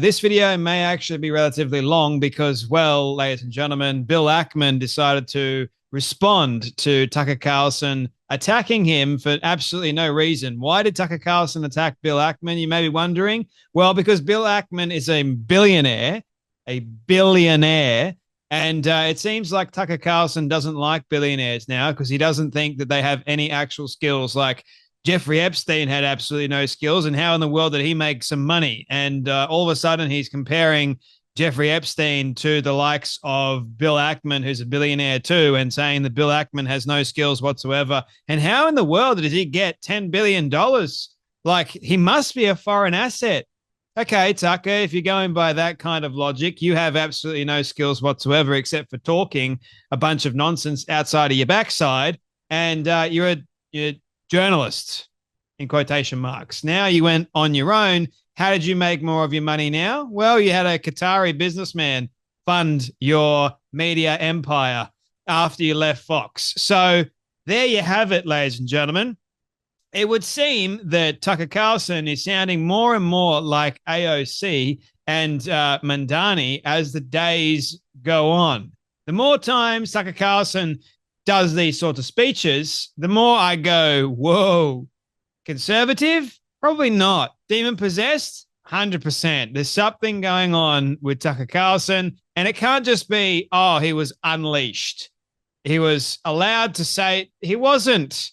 This video may actually be relatively long because, well, ladies and gentlemen, Bill Akman decided to respond to Tucker Carlson attacking him for absolutely no reason. Why did Tucker Carlson attack Bill Akman? You may be wondering. Well, because Bill Akman is a billionaire, and it seems like Tucker Carlson doesn't like billionaires now because he doesn't think that they have any actual skills. Like Jeffrey Epstein had absolutely no skills, and how in the world did he make some money? And all of a sudden, he's comparing Jeffrey Epstein to the likes of Bill Akman, who's a billionaire too, and saying that Bill Akman has no skills whatsoever. And how in the world did he get $10 billion? Like, he must be a foreign asset. Okay, Tucker, if you're going by that kind of logic, you have absolutely no skills whatsoever except for talking a bunch of nonsense outside of your backside, and you're a journalist, in quotation marks. Now you went on your own. How did you make more of your money now? Well, you had a Qatari businessman fund your media empire after you left Fox. So there you have it, ladies and gentlemen. It would seem that Tucker Carlson is sounding more and more like AOC and Mandani as the days go on. The more times Tucker Carlson does these sorts of speeches, the more I go, whoa, conservative? Probably not. Demon possessed? 100%. There's something going on with Tucker Carlson, and it can't just be, oh, he was unleashed. He was allowed to say he wasn't.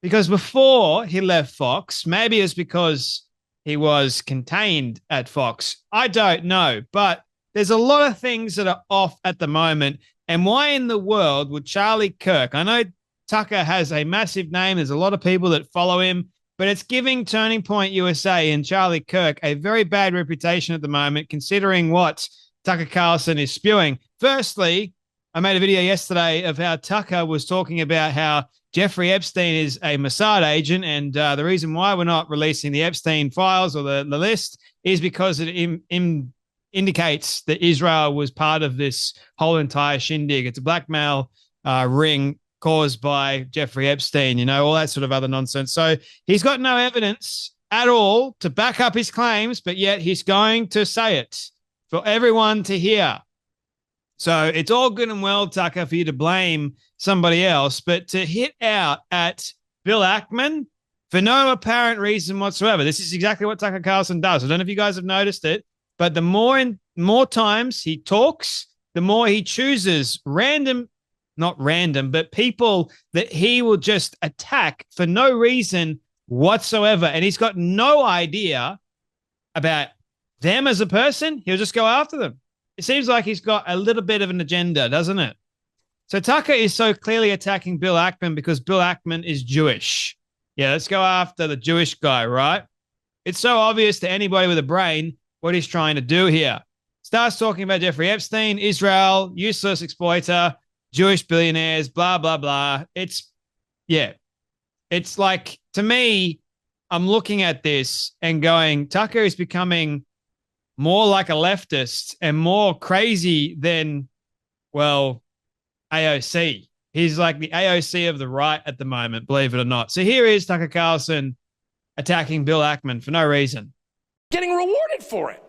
Because before he left Fox, maybe it's because he was contained at Fox. I don't know, but there's a lot of things that are off at the moment. And why in the world would Charlie Kirk? I know Tucker has a massive name. There's a lot of people that follow him, but it's giving Turning Point USA and Charlie Kirk a very bad reputation at the moment, considering what Tucker Carlson is spewing. Firstly, I made a video yesterday of how Tucker was talking about how Jeffrey Epstein is a Mossad agent, and the reason why we're not releasing the Epstein files or the list is because it indicates that Israel was part of this whole entire shindig. It's a blackmail ring caused by Jeffrey Epstein, you know, all that sort of other nonsense. So he's got no evidence at all to back up his claims, but yet he's going to say it for everyone to hear. So it's all good and well, Tucker, for you to blame somebody else, but to hit out at Bill Akman for no apparent reason whatsoever. This is exactly what Tucker Carlson does. I don't know if you guys have noticed it, but the more times he talks, the more he chooses not random, but people that he will just attack for no reason whatsoever. And he's got no idea about them as a person. He'll just go after them. It seems like he's got a little bit of an agenda, doesn't it? So Tucker is so clearly attacking Bill Akman because Bill Akman is Jewish. Yeah, let's go after the Jewish guy, right? It's so obvious to anybody with a brain what he's trying to do here. Starts talking about Jeffrey Epstein, Israel, useless exploiter, Jewish billionaires, blah, blah, blah. It's like, to me, I'm looking at this and going, Tucker is becoming more like a leftist and more crazy than, well, AOC. He's like the AOC of the right at the moment, believe it or not. So here is Tucker Carlson attacking Bill Akman for no reason. Getting rewarded for it.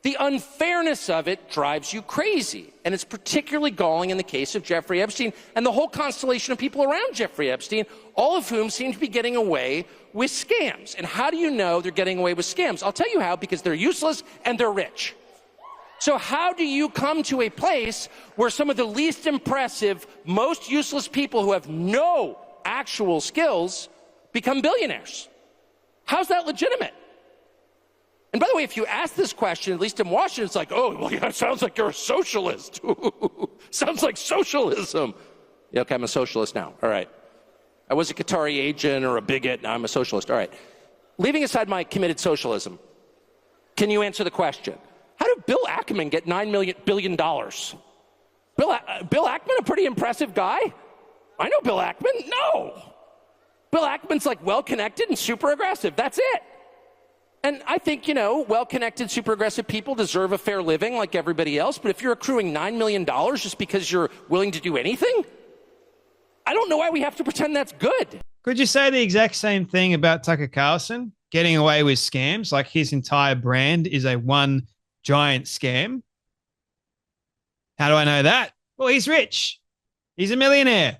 The unfairness of it drives you crazy. And it's particularly galling in the case of Jeffrey Epstein and the whole constellation of people around Jeffrey Epstein, all of whom seem to be getting away with scams. And how do you know they're getting away with scams? I'll tell you how, because they're useless and they're rich. So how do you come to a place where some of the least impressive, most useless people who have no actual skills become billionaires? How's that legitimate? And by the way, if you ask this question, at least in Washington, it's like, oh, well, yeah, it sounds like you're a socialist. Sounds like socialism. Yeah, okay, I'm a socialist now. All right. I was a Qatari agent or a bigot. Now I'm a socialist. All right. Leaving aside my committed socialism, can you answer the question? How did Bill Akman get $9 billion? Bill Akman, a pretty impressive guy? I know Bill Akman. No. Bill Akman's like well-connected and super aggressive. That's it. And I think, you know, well-connected, super aggressive people deserve a fair living like everybody else. But if you're accruing $9 million just because you're willing to do anything, I don't know why we have to pretend that's good. Could you say the exact same thing about Tucker Carlson getting away with scams? Like his entire brand is a $1 giant scam. How do I know that? Well, he's rich. He's a millionaire.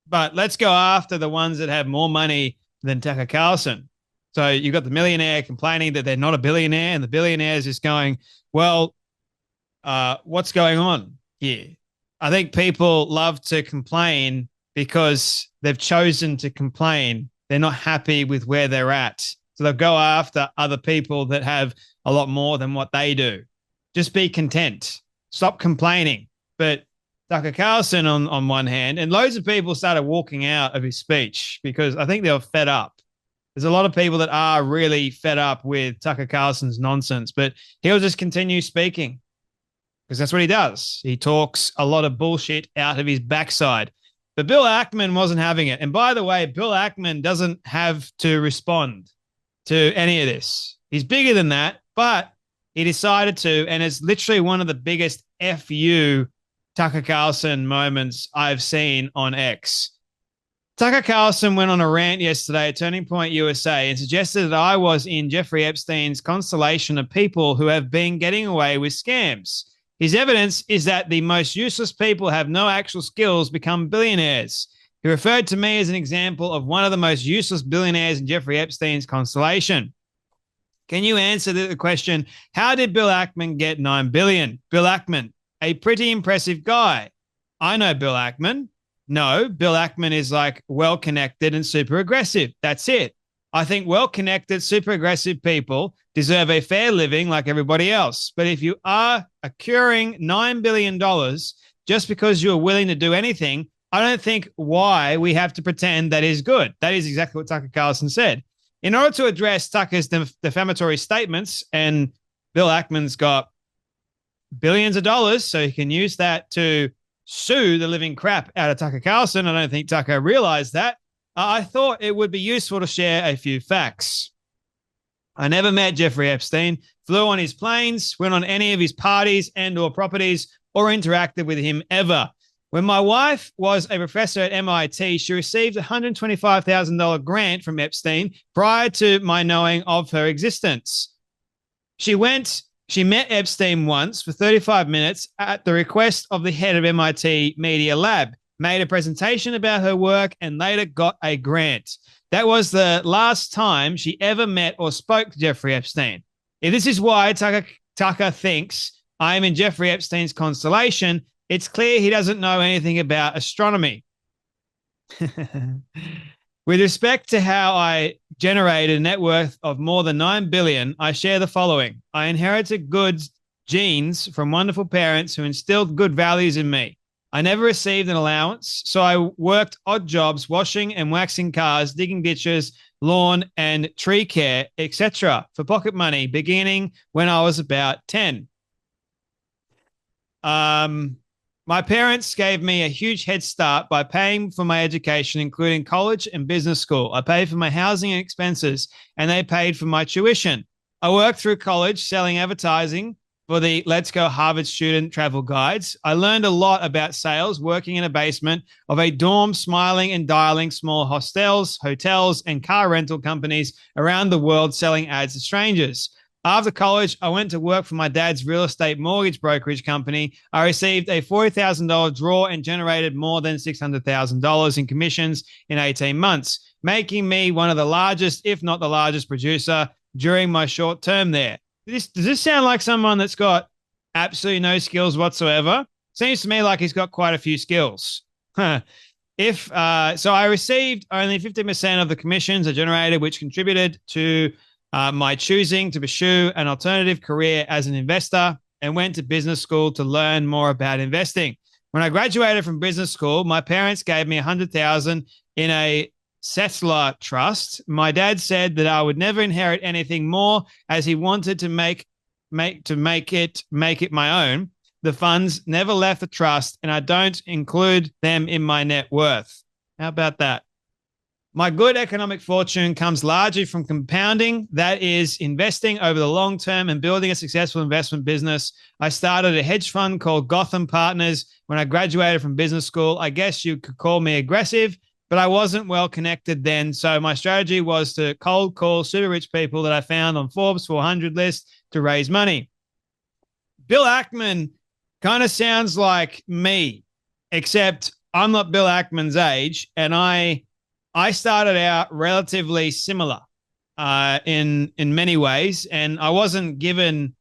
But let's go after the ones that have more money than Tucker Carlson. So you've got the millionaire complaining that they're not a billionaire, and the billionaire is just going, well, what's going on here? I think people love to complain because they've chosen to complain. They're not happy with where they're at. So they'll go after other people that have a lot more than what they do. Just be content. Stop complaining. But Tucker Carlson on one hand, and loads of people started walking out of his speech because I think they were fed up. There's a lot of people that are really fed up with Tucker Carlson's nonsense, but he'll just continue speaking because that's what he does. He talks a lot of bullshit out of his backside. But Bill Ackman wasn't having it. And by the way, Bill Ackman doesn't have to respond to any of this. He's bigger than that, but he decided to, and it's literally one of the biggest FU Tucker Carlson moments I've seen on X. Tucker Carlson went on a rant yesterday at Turning Point USA and suggested that I was in Jeffrey Epstein's constellation of people who have been getting away with scams. His evidence is that the most useless people have no actual skills become billionaires. He referred to me as an example of one of the most useless billionaires in Jeffrey Epstein's constellation. Can you answer the question, how did Bill Ackman get $9 billion? Bill Ackman, a pretty impressive guy. I know Bill Ackman. No, Bill Ackman is like well-connected and super aggressive. That's it. I think well-connected, super aggressive people deserve a fair living like everybody else. But if you are accruing $9 billion just because you're willing to do anything, I don't think why we have to pretend that is good. That is exactly what Tucker Carlson said. In order to address Tucker's defamatory statements, and Bill Ackman's got billions of dollars, so he can use that to sue the living crap out of Tucker Carlson. I don't think Tucker realized that. I thought it would be useful to share a few facts. I never met Jeffrey Epstein, flew on his planes, went on any of his parties and or properties, or interacted with him ever. When my wife was a professor at MIT, she received a $125,000 grant from Epstein prior to my knowing of her existence. She met Epstein once for 35 minutes at the request of the head of MIT Media Lab, made a presentation about her work, and later got a grant. That was the last time she ever met or spoke to Jeffrey Epstein. If this is why Tucker thinks I am in Jeffrey Epstein's constellation, it's clear he doesn't know anything about astronomy. With respect to how I generated a net worth of more than $9 billion, I share the following. I inherited good genes from wonderful parents who instilled good values in me. I never received an allowance, so I worked odd jobs, washing and waxing cars, digging ditches, lawn and tree care, etc. for pocket money, beginning when I was about 10. My parents gave me a huge head start by paying for my education, including college and business school. I paid for my housing and expenses, and they paid for my tuition. I worked through college selling advertising for the Let's Go Harvard student travel guides. I learned a lot about sales, working in a basement of a dorm, smiling and dialing small hostels, hotels, and car rental companies around the world selling ads to strangers. After college, I went to work for my dad's real estate mortgage brokerage company. I received a $40,000 draw and generated more than $600,000 in commissions in 18 months, making me one of the largest, if not the largest producer during my short term there. Does this sound like someone that's got absolutely no skills whatsoever? Seems to me like he's got quite a few skills. So I received only 50% of the commissions I generated, which contributed to my choosing to pursue an alternative career as an investor, and went to business school to learn more about investing. When I graduated from business school, my parents gave me $100,000 in a settler trust. My dad said that I would never inherit anything more, as he wanted to make it my own. The funds never left the trust, and I don't include them in my net worth. How about that? My good economic fortune comes largely from compounding, that is, investing over the long term and building a successful investment business. I started a hedge fund called Gotham Partners when I graduated from business school. I guess you could call me aggressive, but I wasn't well connected then. So my strategy was to cold call super rich people that I found on Forbes 400 list to raise money. Bill Ackman kind of sounds like me, except I'm not Bill Ackman's age, and I started out relatively similar in many ways, and I wasn't given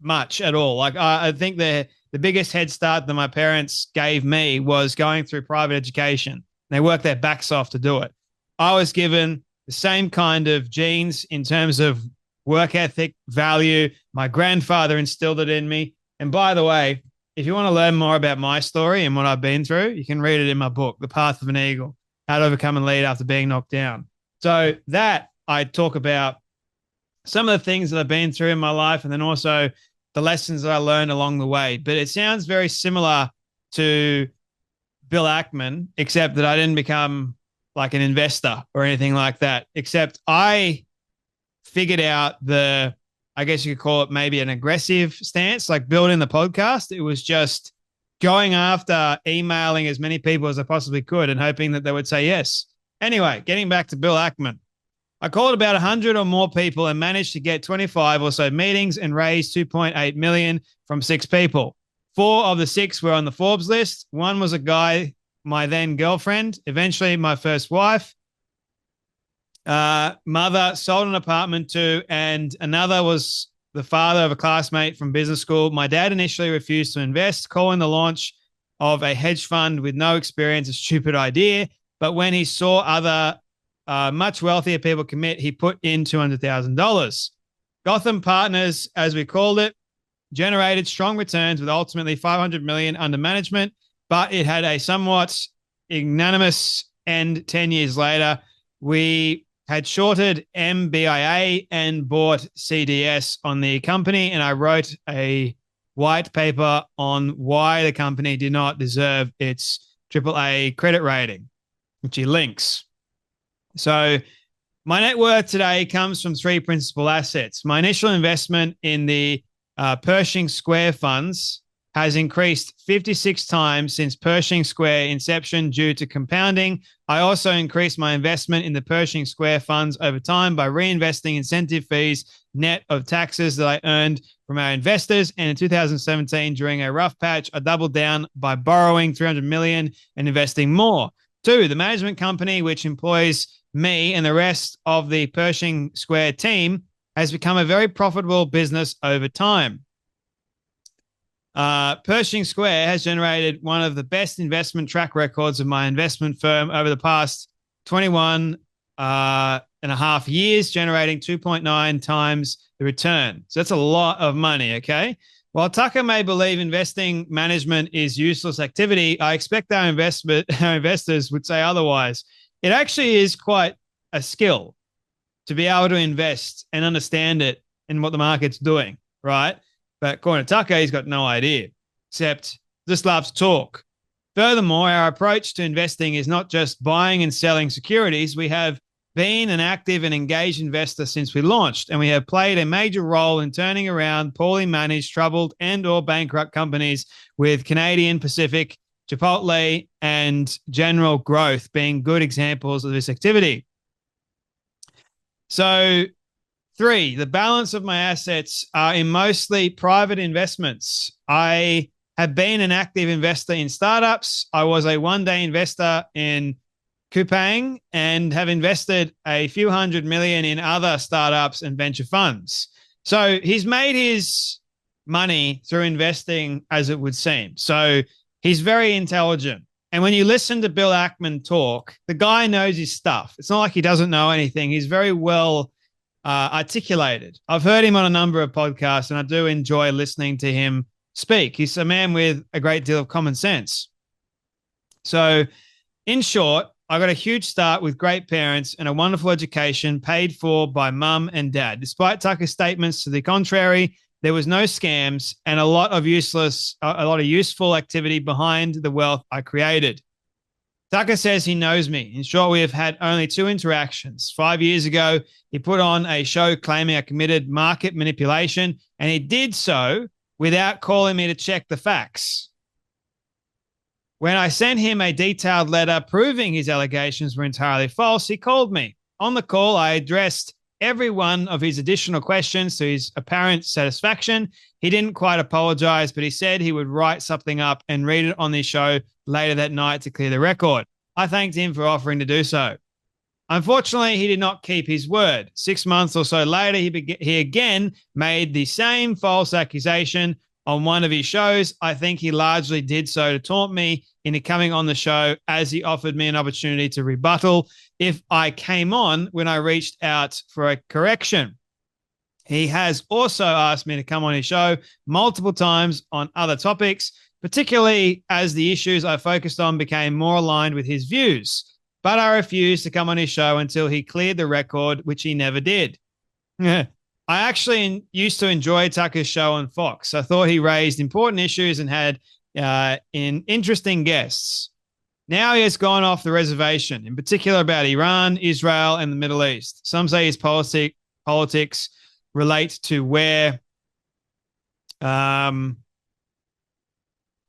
much at all. Like I think the biggest head start that my parents gave me was going through private education. They worked their backs off to do it. I was given the same kind of genes in terms of work ethic, value. My grandfather instilled it in me. And by the way, if you want to learn more about my story and what I've been through, you can read it in my book, The Path of an Eagle, How to Overcome and Lead After Being Knocked Down. So that I talk about some of the things that I've been through in my life, and then also the lessons that I learned along the way. But it sounds very similar to Bill Ackman, except that I didn't become like an investor or anything like that, except I figured out I guess you could call it maybe an aggressive stance, like building the podcast. It was just going after emailing as many people as I possibly could and hoping that they would say yes. Anyway, getting back to Bill Ackman. I called about 100 or more people and managed to get 25 or so meetings and raised 2.8 million from 6 people. 4 of the 6 were on the Forbes list. One was a guy, my then girlfriend, eventually my first wife. Mother sold an apartment to, and another was the father of a classmate from business school. My dad initially refused to invest, calling the launch of a hedge fund with no experience a stupid idea. But when he saw other much wealthier people commit, he put in $200,000. Gotham Partners, as we called it, generated strong returns with ultimately 500 million under management, but it had a somewhat ignominious end 10 years later. We had shorted MBIA and bought CDS on the company, and I wrote a white paper on why the company did not deserve its AAA credit rating, which he links. So my net worth today comes from 3 principal assets. My initial investment in the Pershing Square funds has increased 56 times since Pershing Square inception due to compounding. I also increased my investment in the Pershing Square funds over time by reinvesting incentive fees net of taxes that I earned from our investors. And in 2017, during a rough patch, I doubled down by borrowing 300 million and investing more. 2, the management company, which employs me and the rest of the Pershing Square team, has become a very profitable business over time. Pershing Square has generated one of the best investment track records of my investment firm over the past 21 and a half years, generating 2.9 times the return. So that's a lot of money, okay? While Tucker may believe investing management is useless activity, I expect our investors would say otherwise. It actually is quite a skill to be able to invest and understand it and what the market's doing, right? But according to Tucker, he's got no idea, except just loves to talk. Furthermore, our approach to investing is not just buying and selling securities. We have been an active and engaged investor since we launched, and we have played a major role in turning around poorly managed, troubled, and or bankrupt companies, with Canadian Pacific, Chipotle, and General Growth being good examples of this activity. So 3, the balance of my assets are in mostly private investments. I have been an active investor in startups. I was a one-day investor in Coupang and have invested a few $100 million in other startups and venture funds. So he's made his money through investing, as it would seem. So he's very intelligent. And when you listen to Bill Ackman talk, the guy knows his stuff. It's not like he doesn't know anything. He's very well articulated. I've heard him on a number of podcasts, and I do enjoy listening to him speak. He's a man with a great deal of common sense. So in short, I got a huge start with great parents and a wonderful education paid for by mum and dad. Despite Tucker's statements to the contrary, there was no scams and a lot of useful activity behind the wealth I created. Tucker says he knows me. In short, we have had only 2 interactions. 5 years ago, he put on a show claiming I committed market manipulation, and he did so without calling me to check the facts. When I sent him a detailed letter proving his allegations were entirely false, he called me. On the call, I addressed every one of his additional questions to his apparent satisfaction. He didn't quite apologize, but he said he would write something up and read it on this show later that night to clear the record. I thanked him for offering to do so. Unfortunately, he did not keep his word. 6 months or so later, he again made the same false accusation on one of his shows. I think he largely did so to taunt me into coming on the show, as he offered me an opportunity to rebuttal if I came on when I reached out for a correction. He has also asked me to come on his show multiple times on other topics, particularly as the issues I focused on became more aligned with his views. But I refused to come on his show until he cleared the record, which he never did. I actually used to enjoy Tucker's show on Fox. I thought he raised important issues and had interesting guests. Now he has gone off the reservation, in particular about Iran, Israel, and the Middle East. Some say his politics relate to where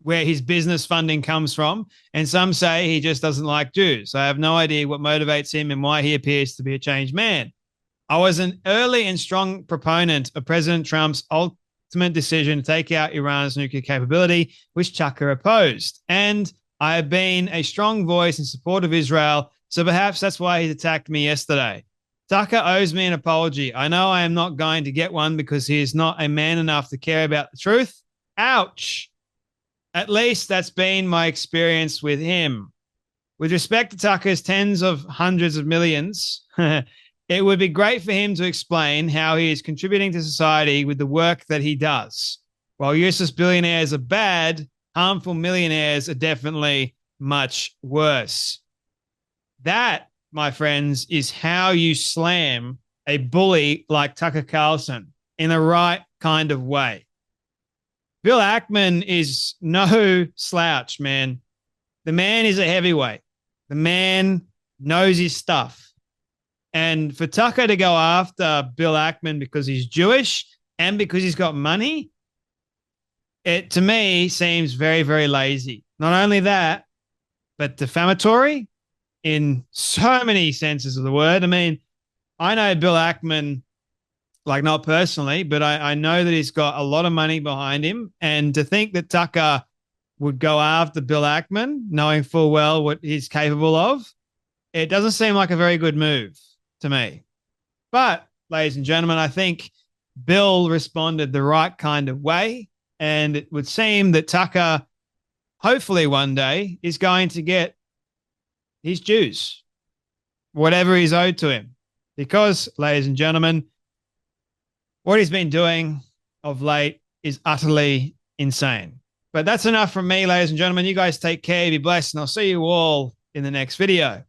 his business funding comes from, and some say he just doesn't like Jews. I have no idea what motivates him and why he appears to be a changed man. I was an early and strong proponent of President Trump's ultimate decision to take out Iran's nuclear capability, which Tucker opposed. And I have been a strong voice in support of Israel, so perhaps that's why he attacked me yesterday. Tucker owes me an apology. I know I am not going to get one because he is not a man enough to care about the truth. Ouch. At least that's been my experience with him. With respect to Tucker's tens of hundreds of millions, it would be great for him to explain how he is contributing to society with the work that he does. While useless billionaires are bad, harmful millionaires are definitely much worse. That, my friends, is how you slam a bully like Tucker Carlson in the right kind of way. Bill Akman is no slouch, man. The man is a heavyweight. The man knows his stuff. And for Tucker to go after Bill Akman because he's Jewish and because he's got money, it to me seems very, very lazy. Not only that, but defamatory in so many senses of the word. I mean, I know Bill Akman, like not personally, but I know that he's got a lot of money behind him. And to think that Tucker would go after Bill Akman, knowing full well what he's capable of, it doesn't seem like a very good move to me. But, ladies and gentlemen, I think Bill responded the right kind of way. And it would seem that Tucker, hopefully one day, is going to get his dues, whatever is owed to him. Because, ladies and gentlemen, what he's been doing of late is utterly insane. But that's enough from me, ladies and gentlemen. You guys take care, be blessed, and I'll see you all in the next video.